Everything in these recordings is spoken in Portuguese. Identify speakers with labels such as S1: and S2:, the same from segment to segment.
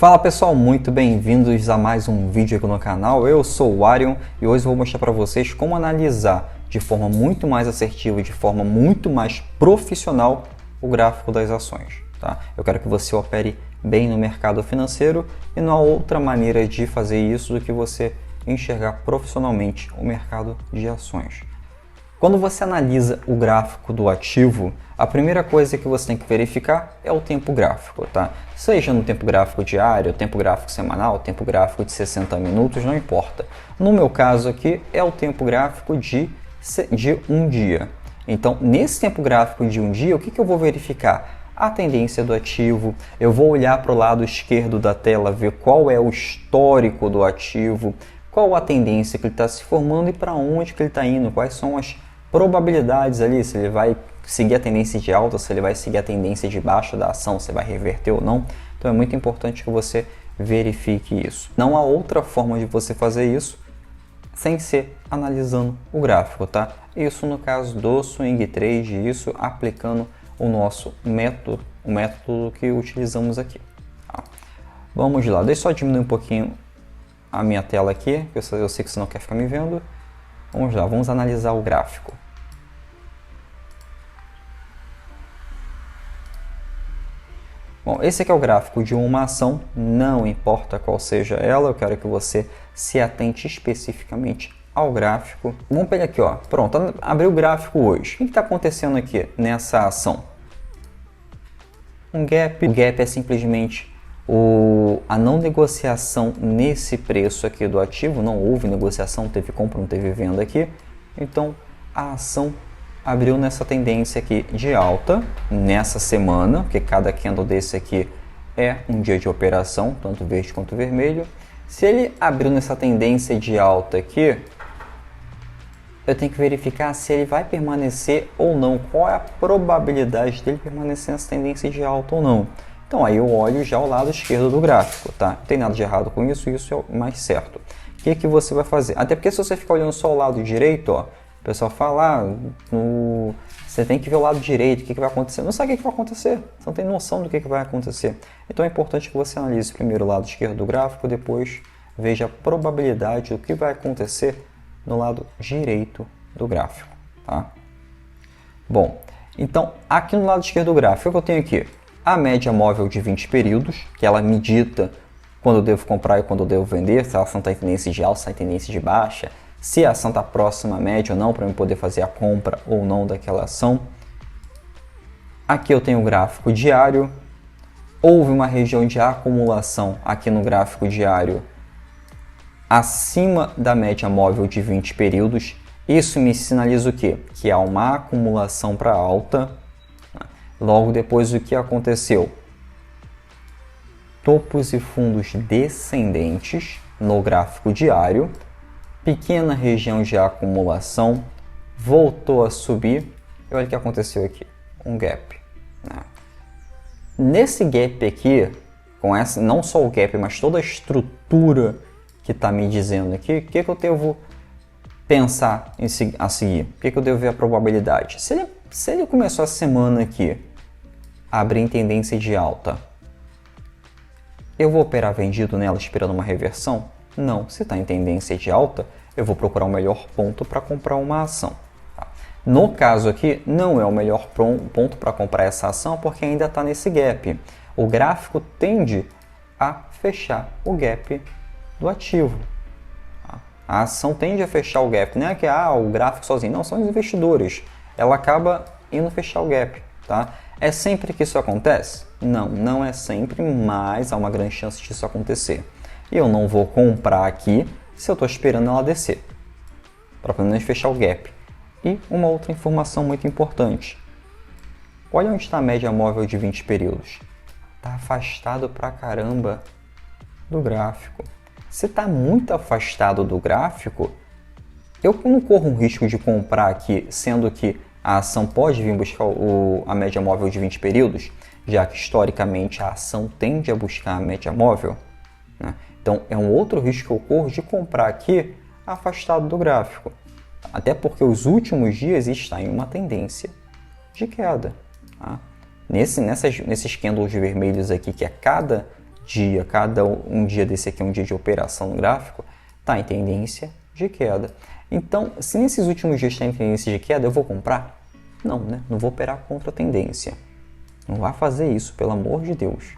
S1: Fala pessoal, muito bem-vindos a mais um vídeo aqui no canal. Eu sou o Arion e hoje eu vou mostrar para vocês como analisar de forma muito mais assertiva e de forma muito mais profissional o gráfico das ações. Tá? Eu quero que você opere bem no mercado financeiro e não há outra maneira de fazer isso do que você enxergar profissionalmente o mercado de ações. Quando você analisa o gráfico do ativo, a primeira coisa que você tem que verificar é o tempo gráfico, tá? Seja no tempo gráfico diário, tempo gráfico semanal, tempo gráfico de 60 minutos, não importa. No meu caso aqui é o tempo gráfico de um dia. Então, nesse tempo gráfico de um dia, o que eu vou verificar? A tendência do ativo, eu vou olhar para o lado esquerdo da tela, ver qual é o histórico do ativo, qual a tendência que ele está se formando e para onde que ele está indo, quais são as probabilidades ali, se ele vai seguir a tendência de alta, se ele vai seguir a tendência de baixa da ação, se vai reverter ou não. Então é muito importante que você verifique isso. Não há outra forma de você fazer isso sem ser analisando o gráfico, tá? Isso no caso do swing trade, isso aplicando o nosso método, o método que utilizamos aqui. Tá? Vamos lá, deixa eu só diminuir um pouquinho a minha tela aqui, eu sei que você não quer ficar me vendo. Vamos lá, vamos analisar o gráfico. Bom, esse aqui é o gráfico de uma ação, não importa qual seja ela, eu quero que você se atente especificamente ao gráfico. Vamos pegar aqui, ó, pronto, abriu o gráfico hoje. O que está acontecendo aqui nessa ação? Um gap. O gap é simplesmente a não negociação nesse preço aqui do ativo, não houve negociação, teve compra, não teve venda aqui, então a ação abriu nessa tendência aqui de alta nessa semana, porque cada candle desse aqui é um dia de operação, tanto verde quanto vermelho. Se ele abriu nessa tendência de alta aqui, eu tenho que verificar se ele vai permanecer ou não, qual é a probabilidade dele permanecer nessa tendência de alta ou não. Então aí eu olho já ao lado esquerdo do gráfico, tá? Não tem nada de errado com isso, isso é o mais certo. O que você vai fazer? Até porque se você ficar olhando só o lado direito, ó, o pessoal fala, você tem que ver o lado direito, o que vai acontecer. Não sabe o que vai acontecer, você não tem noção do que vai acontecer. Então é importante que você analise primeiro o lado esquerdo do gráfico, depois veja a probabilidade do que vai acontecer no lado direito do gráfico, tá? Bom, então aqui no lado esquerdo do gráfico, o que eu tenho aqui? A média móvel de 20 períodos, que ela me dita quando eu devo comprar e quando eu devo vender, se a ação está em tendência de alta, se está em tendência de baixa, se a ação está próxima à média ou não, para eu poder fazer a compra ou não daquela ação. Aqui eu tenho o gráfico diário, houve uma região de acumulação aqui no gráfico diário acima da média móvel de 20 períodos, isso me sinaliza o quê? Que há uma acumulação para alta. Logo depois, o que aconteceu? Topos e fundos descendentes no gráfico diário, pequena região de acumulação, voltou a subir e olha o que aconteceu aqui, um gap. Nesse gap aqui, com essa, não só o gap, mas toda a estrutura que está me dizendo aqui, o que eu devo pensar a seguir? O que eu devo ver a probabilidade? Se ele começou a semana aqui a abrir em tendência de alta, eu vou operar vendido nela esperando uma reversão? Não. Se está em tendência de alta, eu vou procurar o melhor ponto para comprar uma ação. Tá? No caso aqui, não é o melhor ponto para comprar essa ação porque ainda está nesse gap. O gráfico tende a fechar o gap do ativo. A ação tende a fechar o gap, não é que o gráfico sozinho, não, são os investidores. Ela acaba indo fechar o gap, tá? É sempre que isso acontece? Não, não é sempre, mas há uma grande chance disso acontecer. E eu não vou comprar aqui se eu estou esperando ela descer, para pelo menos fechar o gap. E uma outra informação muito importante. Olha onde está a média móvel de 20 períodos. Está afastado pra caramba do gráfico. Se está muito afastado do gráfico, eu não corro um risco de comprar aqui, sendo que a ação pode vir buscar a média móvel de 20 períodos, já que historicamente a ação tende a buscar a média móvel. Né? Então é um outro risco que eu corro de comprar aqui afastado do gráfico. Até porque os últimos dias está em uma tendência de queda. Tá? Nesses candles vermelhos aqui, que a cada dia, cada um dia desse aqui é um dia de operação no gráfico, está em tendência de queda. Então, se nesses últimos dias está em tendência de queda, eu vou comprar? Não, né? Não vou operar contra a tendência. Não vai fazer isso, pelo amor de Deus.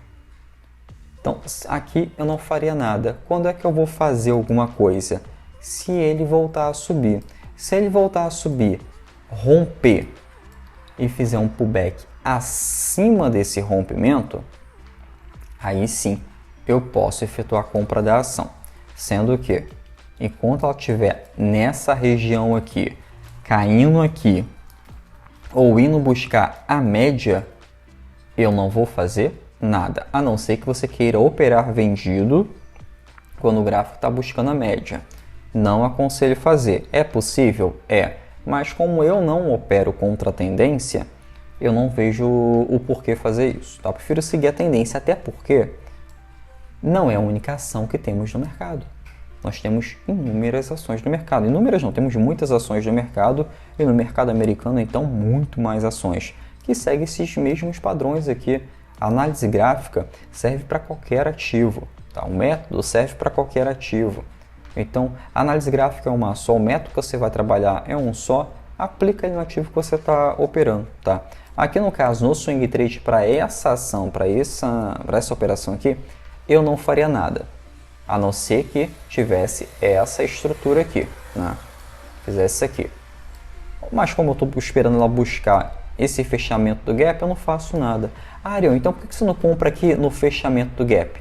S1: Então, aqui eu não faria nada. Quando é que eu vou fazer alguma coisa? Se ele voltar a subir. Se ele voltar a subir, romper e fizer um pullback acima desse rompimento, aí sim eu posso efetuar a compra da ação. Sendo que, enquanto ela estiver nessa região aqui, caindo aqui, ou indo buscar a média, eu não vou fazer nada, a não ser que você queira operar vendido quando o gráfico está buscando a média. Não aconselho fazer. É possível? É. Mas como eu não opero contra a tendência, eu não vejo o porquê fazer isso. Tá? Eu prefiro seguir a tendência, até porque não é a única ação que temos no mercado. Nós temos inúmeras ações no mercado. Inúmeras não, temos muitas ações no mercado, e no mercado americano, então, muito mais ações, que seguem esses mesmos padrões aqui. A análise gráfica serve para qualquer ativo, tá? O método serve para qualquer ativo. Então, a análise gráfica é uma só, o método que você vai trabalhar é um só, aplica ele no ativo que você está operando, tá? Aqui no caso, no swing trade, para essa ação, para essa operação aqui, eu não faria nada, a não ser que tivesse essa estrutura aqui, né? Fizesse isso aqui. Mas como eu estou esperando ela buscar esse fechamento do gap, eu não faço nada. Ah, Ariel, então por que você não compra aqui no fechamento do gap?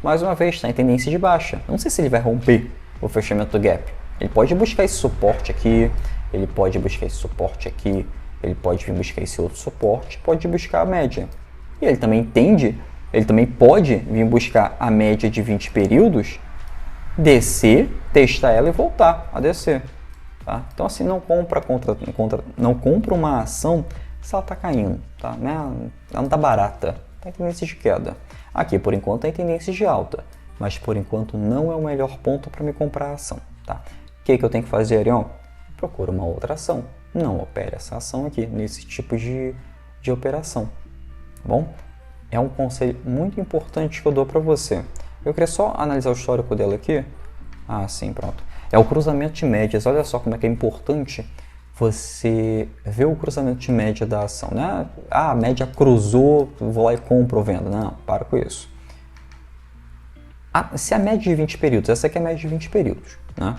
S1: Mais uma vez, está em tendência de baixa. Eu não sei se ele vai romper o fechamento do gap. Ele pode buscar esse suporte aqui, ele pode buscar esse suporte aqui, ele pode vir buscar esse outro suporte, pode buscar a média. E ele também pode vir buscar a média de 20 períodos, descer, testar ela e voltar a descer. Tá? Então assim, não compra uma ação se ela está caindo, tá? Ela não está barata, está em tendência de queda. Aqui por enquanto está em tendência de alta, mas por enquanto não é o melhor ponto para me comprar a ação. Tá? O que eu tenho que fazer, Ariel? Procura uma outra ação, não opere essa ação aqui, nesse tipo de operação. Tá bom? É um conselho muito importante que eu dou para você. Eu queria só analisar o histórico dela aqui. Ah, sim, pronto. É o cruzamento de médias. Olha só como é que é importante você ver o cruzamento de média da ação, né? Ah, a média cruzou, vou lá e compro ou vendo. Não, para com isso. Se a média de 20 períodos, essa aqui é a média de 20 períodos, né?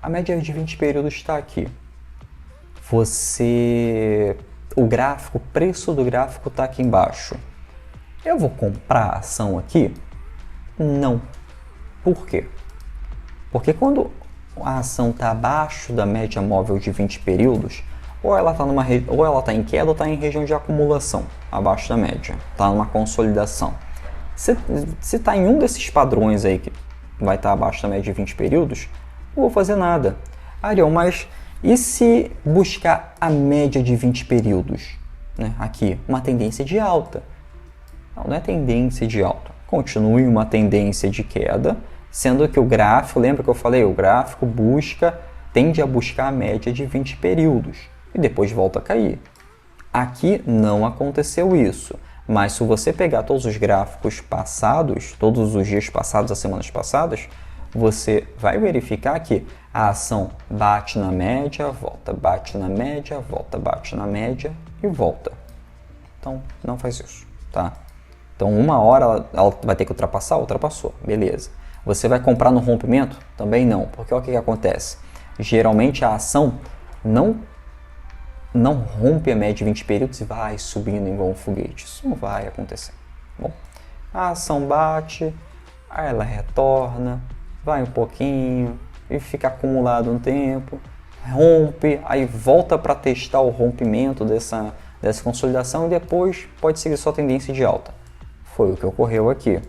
S1: A média de 20 períodos está aqui. O gráfico, o preço do gráfico está aqui embaixo. Eu vou comprar a ação aqui? Não. Por quê? Porque quando a ação está abaixo da média móvel de 20 períodos, ou ela está em queda ou está em região de acumulação, abaixo da média, está numa consolidação. Se está em um desses padrões aí que vai estar abaixo da média de 20 períodos, não vou fazer nada. Ariel, mas e se buscar a média de 20 períodos? Né? Aqui, uma tendência de alta. Não é tendência de alta. Continue uma tendência de queda, sendo que o gráfico, lembra que eu falei? O gráfico tende a buscar a média de 20 períodos e depois volta a cair. Aqui não aconteceu isso, mas se você pegar todos os gráficos passados, todos os dias passados, as semanas passadas, você vai verificar que a ação bate na média, volta, bate na média, volta, bate na média e volta. Então, não faz isso, tá? Então, uma hora ela vai ter que ultrapassar, ultrapassou, beleza. Você vai comprar no rompimento? Também não, porque olha o que acontece. Geralmente a ação não rompe a média de 20 períodos e vai subindo igual um foguete. Isso não vai acontecer. Bom, a ação bate, aí ela retorna, vai um pouquinho e fica acumulado um tempo, rompe, aí volta para testar o rompimento dessa consolidação e depois pode seguir sua tendência de alta. Foi o que ocorreu aqui.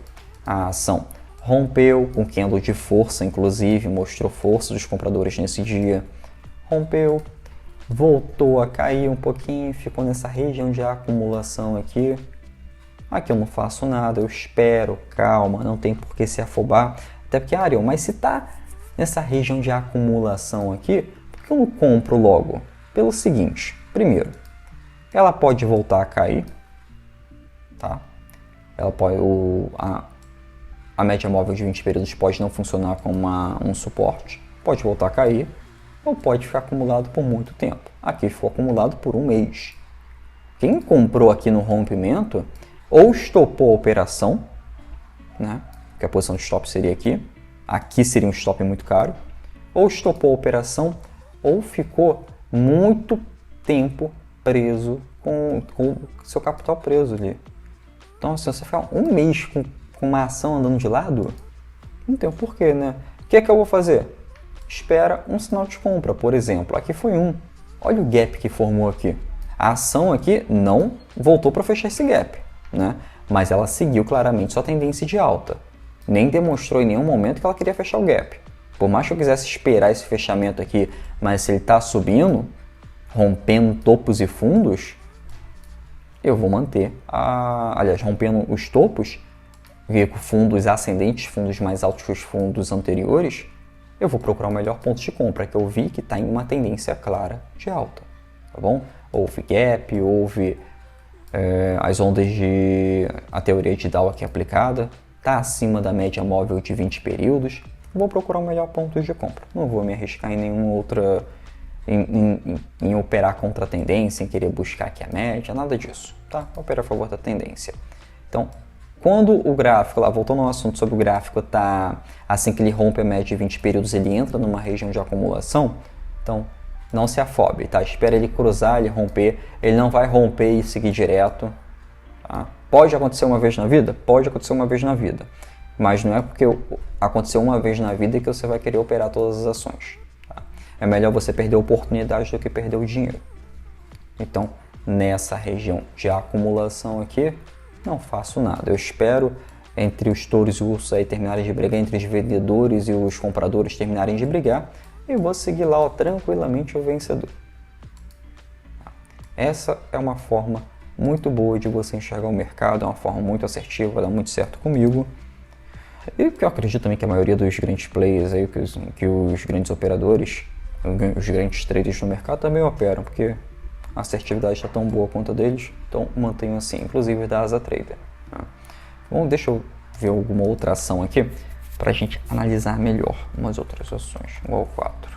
S1: A ação rompeu com candle de força, inclusive, mostrou força dos compradores nesse dia. Rompeu, voltou a cair um pouquinho, ficou nessa região de acumulação aqui. Aqui eu não faço nada, eu espero, calma, não tem por que se afobar. Até porque, Ariel, mas se está nessa região de acumulação aqui, por que eu não compro logo? Pelo seguinte, primeiro, ela pode voltar a cair, tá? Ela pode, a média móvel de 20 períodos pode não funcionar como um suporte, pode voltar a cair, ou pode ficar acumulado por muito tempo. Aqui ficou acumulado por um mês. Quem comprou aqui no rompimento, ou estopou a operação, né? Que a posição de stop seria aqui seria um stop muito caro, ou estopou a operação, ou ficou muito tempo preso, com seu capital preso ali. Então, se você ficar um mês com uma ação andando de lado, não tem um porquê, né? O que é que eu vou fazer? Espera um sinal de compra, por exemplo. Aqui foi um. Olha o gap que formou aqui. A ação aqui não voltou para fechar esse gap, né? Mas ela seguiu claramente sua tendência de alta. Nem demonstrou em nenhum momento que ela queria fechar o gap. Por mais que eu quisesse esperar esse fechamento aqui, mas se ele está subindo, rompendo topos e fundos, eu vou manter, aliás, rompendo os topos, ver com fundos ascendentes, fundos mais altos que os fundos anteriores, eu vou procurar o melhor ponto de compra, que eu vi que está em uma tendência clara de alta, tá bom? Houve gap, houve as ondas a teoria de Dow aqui aplicada, está acima da média móvel de 20 períodos, vou procurar o melhor ponto de compra. Não vou me arriscar em nenhuma outra, em operar contra a tendência, em querer buscar aqui a média, nada disso, tá? Vou operar a favor da tendência. Então, quando o gráfico, lá voltando ao assunto sobre o gráfico, tá assim que ele rompe a média de 20 períodos, ele entra numa região de acumulação, então não se afobe, tá? Espera ele cruzar, ele romper, ele não vai romper e seguir direto, tá? Pode acontecer uma vez na vida? Pode acontecer uma vez na vida, mas não é porque aconteceu uma vez na vida que você vai querer operar todas as ações, tá? É melhor você perder a oportunidade do que perder o dinheiro. Então, nessa região de acumulação aqui, não faço nada. Eu espero entre os touros e os ursos aí terminarem de brigar, entre os vendedores e os compradores terminarem de brigar, e vou seguir lá, ó, tranquilamente o vencedor. Essa é uma forma muito boa de você enxergar o mercado, é uma forma muito assertiva, dá muito certo comigo. E que eu acredito também que a maioria dos grandes players aí, que os grandes operadores, os grandes traders no mercado também operam, porque a assertividade está tão boa quanto a deles, então mantenho assim, inclusive da Asa Trader. Tá? Bom, deixa eu ver alguma outra ação aqui para a gente analisar melhor umas outras ações, igual o 4.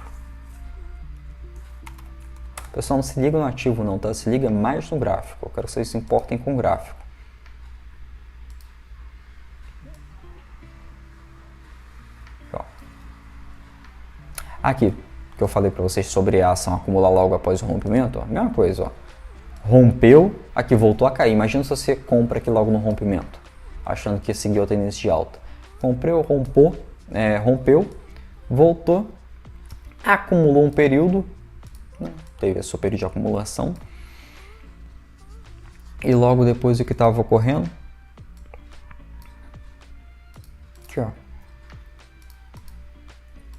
S1: Pessoal, não se liga no ativo não, tá? Se liga mais no gráfico, eu quero que vocês se importem com o gráfico. Ó. Aqui, que eu falei para vocês sobre a ação acumular logo após o rompimento, ó, mesma coisa, ó. Rompeu, aqui voltou a cair. Imagina se você compra aqui logo no rompimento, achando que seguiu a tendência de alta. Rompeu, voltou, acumulou um período, né? Teve seu período de acumulação, e logo depois o que estava ocorrendo, aqui ó,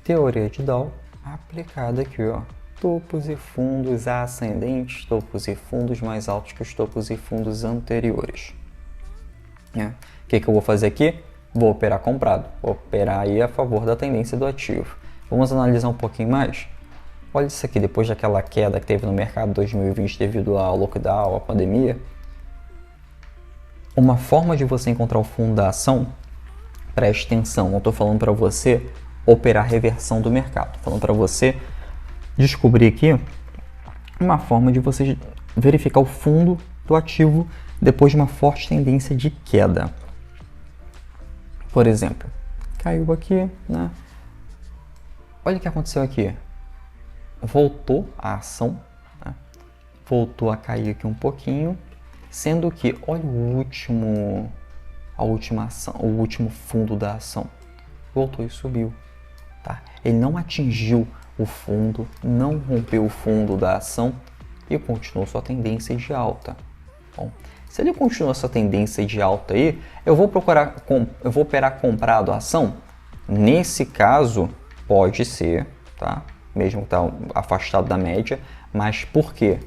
S1: teoria de Dow aplicada aqui ó, topos e fundos ascendentes, topos e fundos mais altos que os topos e fundos anteriores. O que eu vou fazer aqui? Vou operar comprado, vou operar aí a favor da tendência do ativo. Vamos analisar um pouquinho mais? Olha isso aqui, depois daquela queda que teve no mercado 2020 devido ao lockdown, à pandemia, uma forma de você encontrar o fundo da ação, preste atenção, não estou falando para você operar reversão do mercado, estou falando para você descobrir aqui uma forma de você verificar o fundo do ativo depois de uma forte tendência de queda. Por exemplo, caiu aqui, né? Olha o que aconteceu aqui. Voltou a ação, né? Voltou a cair aqui um pouquinho, sendo que, olha a última ação, o último fundo da ação. Voltou e subiu, tá? Ele não atingiu o fundo, não rompeu o fundo da ação e continuou sua tendência de alta. Bom, se ele continua essa tendência de alta aí, eu vou operar comprado a ação. Nesse caso, pode ser, tá? Mesmo que tá afastado da média, mas por quê?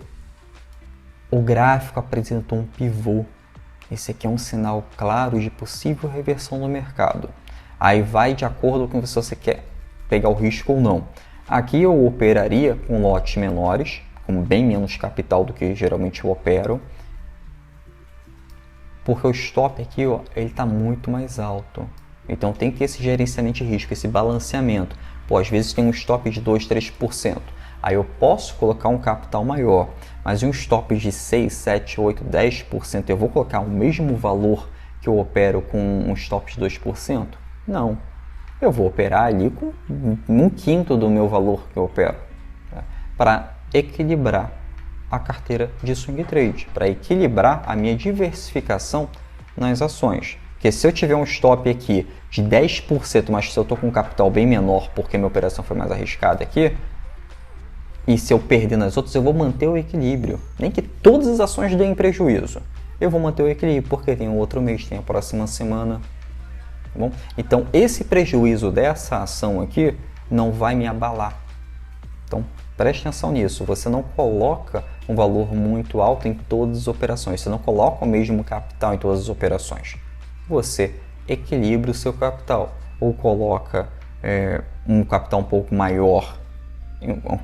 S1: O gráfico apresentou um pivô. Esse aqui é um sinal claro de possível reversão no mercado. Aí vai de acordo com se você quer pegar o risco ou não. Aqui eu operaria com lotes menores, com bem menos capital do que geralmente eu opero, porque o stop aqui, ó, ele está muito mais alto. Então tem que ter esse gerenciamento de risco, esse balanceamento. Pô, às vezes tem um stop de 2, 3%. Aí eu posso colocar um capital maior, mas em um stop de 6, 7, 8, 10%, eu vou colocar o mesmo valor que eu opero com um stop de 2%? Não. Eu vou operar ali com 1/5 do meu valor que eu opero, tá? Para equilibrar a carteira de swing trade, para equilibrar a minha diversificação nas ações. Porque se eu tiver um stop aqui de 10%, mas se eu estou com um capital bem menor porque minha operação foi mais arriscada aqui, e se eu perder nas outras, eu vou manter o equilíbrio. Nem que todas as ações deem prejuízo, eu vou manter o equilíbrio, porque tem o outro mês, tem a próxima semana. Tá bom? Então, esse prejuízo dessa ação aqui não vai me abalar. Então, preste atenção nisso. Você não coloca um valor muito alto em todas as operações. Você não coloca o mesmo capital em todas as operações. Você equilibra o seu capital. Ou coloca um capital um pouco maior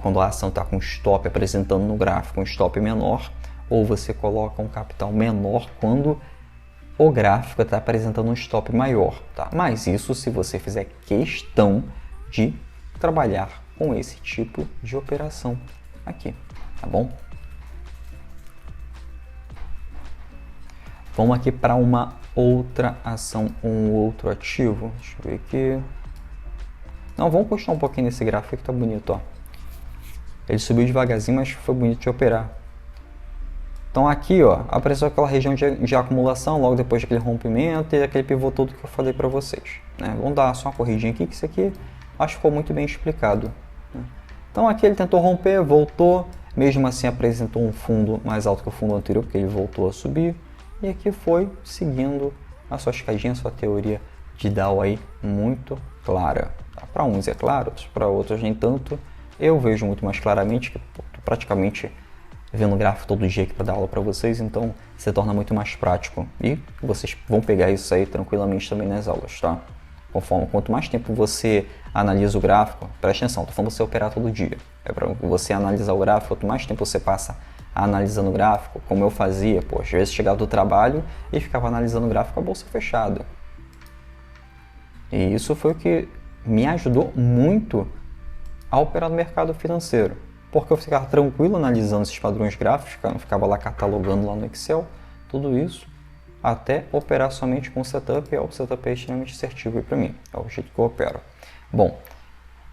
S1: quando a ação está com stop apresentando no gráfico um stop menor, ou você coloca um capital menor quando o gráfico está apresentando um stop maior, tá? Mas isso se você fizer questão de trabalhar com esse tipo de operação aqui, tá bom? Vamos aqui para uma outra ação, um outro ativo. Deixa eu ver aqui. Não, vamos postar um pouquinho nesse gráfico que tá bonito, ó. Ele subiu devagarzinho, mas foi bonito de operar. Então aqui, ó, apareceu aquela região de acumulação logo depois daquele rompimento e aquele pivô todo que eu falei para vocês, né? Vamos dar só uma corridinha aqui, que isso aqui acho que ficou muito bem explicado, né? Então aqui ele tentou romper, voltou, mesmo assim apresentou um fundo mais alto que o fundo anterior, porque ele voltou a subir. E aqui foi seguindo a sua escadinha, a sua teoria de Dow aí muito clara. Tá? Para uns é claro, para outros nem tanto. Eu vejo muito mais claramente, que estou praticamente vendo gráfico todo dia aqui para dar aula para vocês, então se torna muito mais prático. E vocês vão pegar isso aí tranquilamente também nas aulas, tá? Conforme, quanto mais tempo você analisa o gráfico, presta atenção, estou falando você operar todo dia. É para você analisar o gráfico, quanto mais tempo você passa analisando o gráfico, como eu fazia, pô, às vezes chegava do trabalho e ficava analisando o gráfico com a bolsa fechada. E isso foi o que me ajudou muito a operar no mercado financeiro, porque eu ficava tranquilo analisando esses padrões gráficos, não ficava lá catalogando lá no Excel, tudo isso, até operar somente com o setup, e o setup é extremamente assertivo para mim, é o jeito que eu opero. Bom,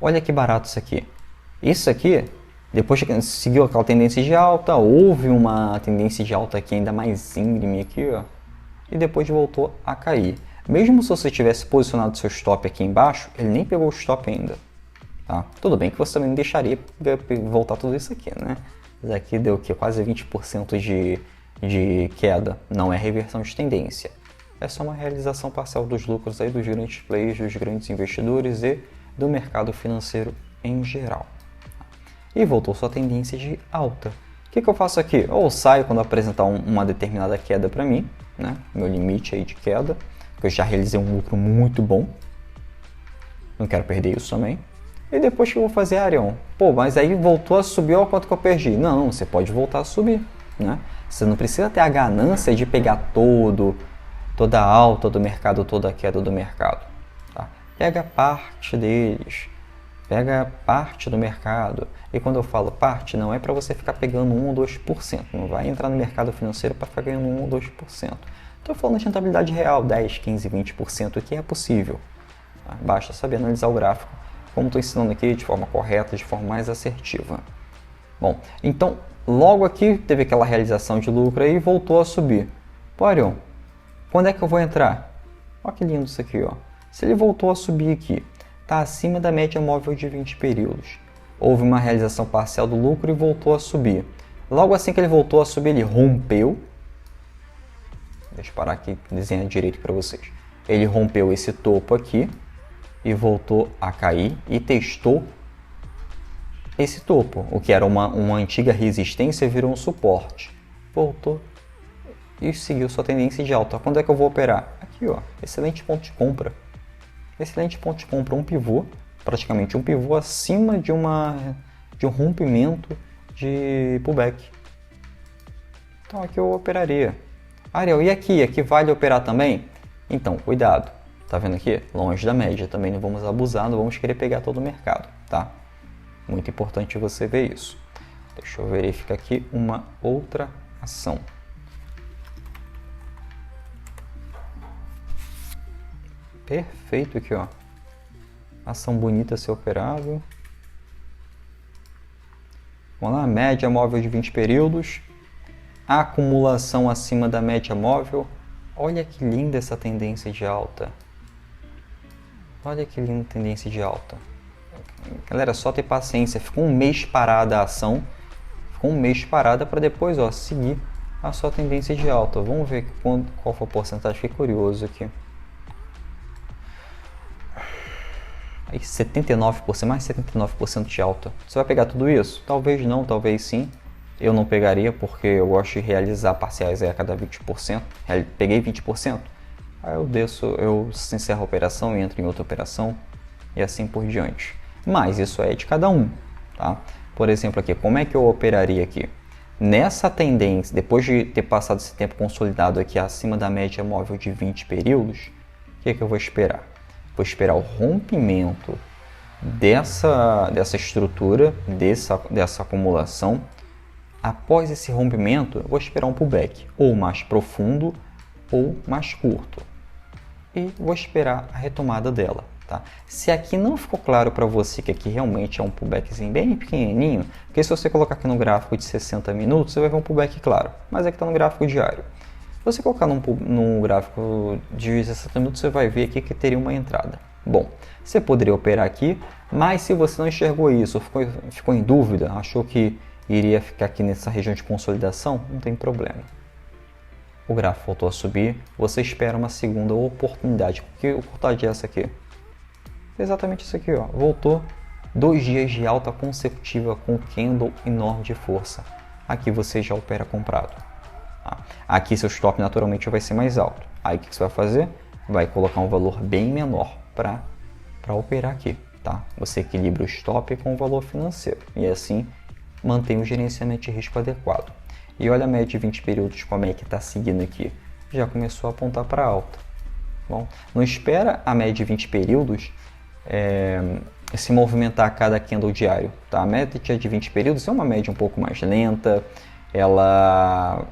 S1: olha que barato isso aqui. Isso aqui, depois que seguiu aquela tendência de alta, houve uma tendência de alta aqui ainda mais íngreme aqui, ó, e depois voltou a cair. Mesmo se você tivesse posicionado seu stop aqui embaixo, ele nem pegou o stop ainda. Tá? Tudo bem que você também deixaria voltar tudo isso aqui, né? Mas aqui deu que quase 20% de queda. Não é reversão de tendência. É só uma realização parcial dos lucros aí dos grandes players, dos grandes investidores e do mercado financeiro em geral. E voltou sua tendência de alta. O que eu faço aqui? Ou saio quando apresentar uma determinada queda para mim, né? Meu limite aí de queda, que eu já realizei um lucro muito bom. Não quero perder isso também. E depois que eu vou fazer, Arion, pô, mas aí voltou a subir, olha quanto que eu perdi. Não, você pode voltar a subir, né? Você não precisa ter a ganância de pegar toda a alta do mercado, toda a queda do mercado, tá? Pega parte deles, pega parte do mercado. E quando eu falo parte, não é para você ficar pegando 1 ou 2%. Não vai entrar no mercado financeiro para ficar ganhando 1 ou 2%. Estou falando de rentabilidade real, 10, 15, 20%, que é possível. Tá? Basta saber analisar o gráfico, como estou ensinando aqui, de forma correta, de forma mais assertiva. Bom, então, logo aqui teve aquela realização de lucro aí e voltou a subir. Pô, Arion, quando é que eu vou entrar? Olha que lindo isso aqui, ó. Se ele voltou a subir aqui, está acima da média móvel de 20 períodos. Houve uma realização parcial do lucro e voltou a subir. Logo assim que ele voltou a subir, ele rompeu. Deixa eu parar aqui e desenhar direito para vocês. Ele rompeu esse topo aqui e voltou a cair e testou esse topo. O que era uma antiga resistência virou um suporte. Voltou e seguiu sua tendência de alta. Quando é que eu vou operar? Aqui, ó. Excelente ponto de compra. Excelente ponto de compra. Um pivô, praticamente um pivô acima de um rompimento de pullback. Então aqui eu operaria. Ariel, e aqui? Aqui vale operar também? Então, cuidado. Tá vendo aqui? Longe da média. Também não vamos abusar, não vamos querer pegar todo o mercado, tá? Muito importante você ver isso. Deixa eu verificar aqui uma outra ação. Perfeito aqui, ó. Ação bonita a ser operável. Vamos lá, média móvel de 20 períodos. Acumulação acima da média móvel. Olha que linda essa tendência de alta. Olha que linda tendência de alta. Galera, só ter paciência. Ficou um mês parada a ação. Ficou um mês parada para depois, ó, seguir a sua tendência de alta. Vamos ver qual foi a porcentagem. Fiquei curioso aqui. Aí 79%, mais 79% de alta. Você vai pegar tudo isso? Talvez não, talvez sim. Eu não pegaria porque eu gosto de realizar parciais a cada 20%. Peguei 20%. Aí eu encerro a operação e entro em outra operação e assim por diante. Mas isso é de cada um, tá? Por exemplo aqui, como é que eu operaria aqui? Nessa tendência, depois de ter passado esse tempo consolidado aqui acima da média móvel de 20 períodos, o que é que eu vou esperar? Vou esperar o rompimento dessa estrutura, dessa acumulação. Após esse rompimento, eu vou esperar um pullback, ou mais profundo ou mais curto. E vou esperar a retomada dela. Tá? Se aqui não ficou claro para você que aqui realmente é um pullbackzinho bem pequenininho, porque se você colocar aqui no gráfico de 60 minutos, você vai ver um pullback claro, mas aqui está no gráfico diário. Se você colocar num gráfico de 60 minutos, você vai ver aqui que teria uma entrada. Bom, você poderia operar aqui, mas se você não enxergou isso, ficou em dúvida, achou que iria ficar aqui nessa região de consolidação, não tem problema. O gráfico voltou a subir, você espera uma segunda oportunidade. Que oportunidade é essa aqui? Exatamente isso aqui, ó. Voltou 2 dias de alta consecutiva com candle enorme de força. Aqui você já opera comprado. Tá? Aqui seu stop naturalmente vai ser mais alto. Aí o que você vai fazer? Vai colocar um valor bem menor para operar aqui. Tá? Você equilibra o stop com o valor financeiro e assim mantém o gerenciamento de risco adequado. E olha a média de 20 períodos como é que está seguindo aqui. Já começou a apontar para alta. Bom, não espera a média de 20 períodos se movimentar a cada candle diário. Tá? A média de 20 períodos é uma média um pouco mais lenta. Ela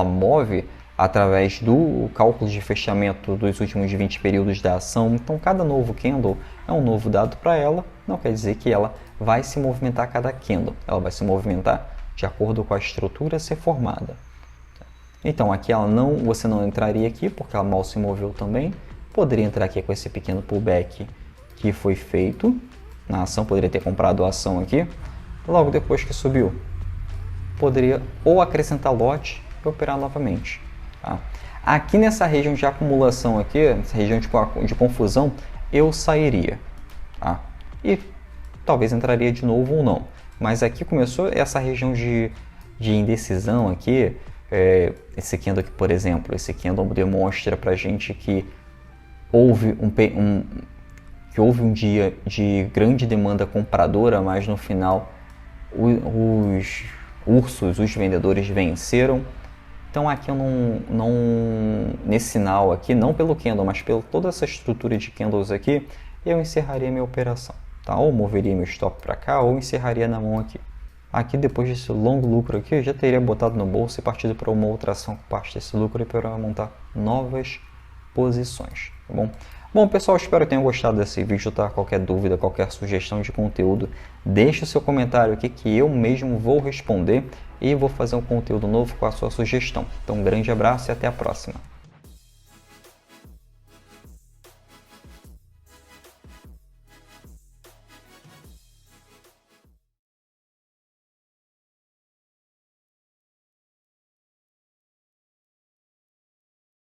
S1: move através do cálculo de fechamento dos últimos 20 períodos da ação. Então, cada novo candle é um novo dado para ela. Não quer dizer que ela vai se movimentar a cada candle. Ela vai se movimentar de acordo com a estrutura a ser formada. Então, aqui você não entraria aqui, porque ela mal se moveu também. Poderia entrar aqui com esse pequeno pullback que foi feito na ação. Poderia ter comprado a ação aqui. Logo depois que subiu, poderia ou acrescentar lote e operar novamente. Tá? Aqui nessa região de acumulação aqui, nessa região de confusão, eu sairia. Tá? E talvez entraria de novo ou não. Mas aqui começou essa região de indecisão aqui. Esse candle aqui, por exemplo, esse candle demonstra pra gente que houve um dia de grande demanda compradora, mas no final os vendedores venceram. Então aqui eu nesse sinal aqui, não pelo candle, mas pela toda essa estrutura de candles aqui, eu encerraria minha operação. Tá? Ou moveria meu stop para cá, ou encerraria na mão aqui. Aqui, depois desse longo lucro aqui, eu já teria botado no bolso e partido para uma outra ação com parte desse lucro e para montar novas posições. Tá bom? Bom, pessoal, espero que tenham gostado desse vídeo. Tá? Qualquer dúvida, qualquer sugestão de conteúdo, deixe o seu comentário aqui que eu mesmo vou responder e vou fazer um conteúdo novo com a sua sugestão. Então, um grande abraço e até a próxima.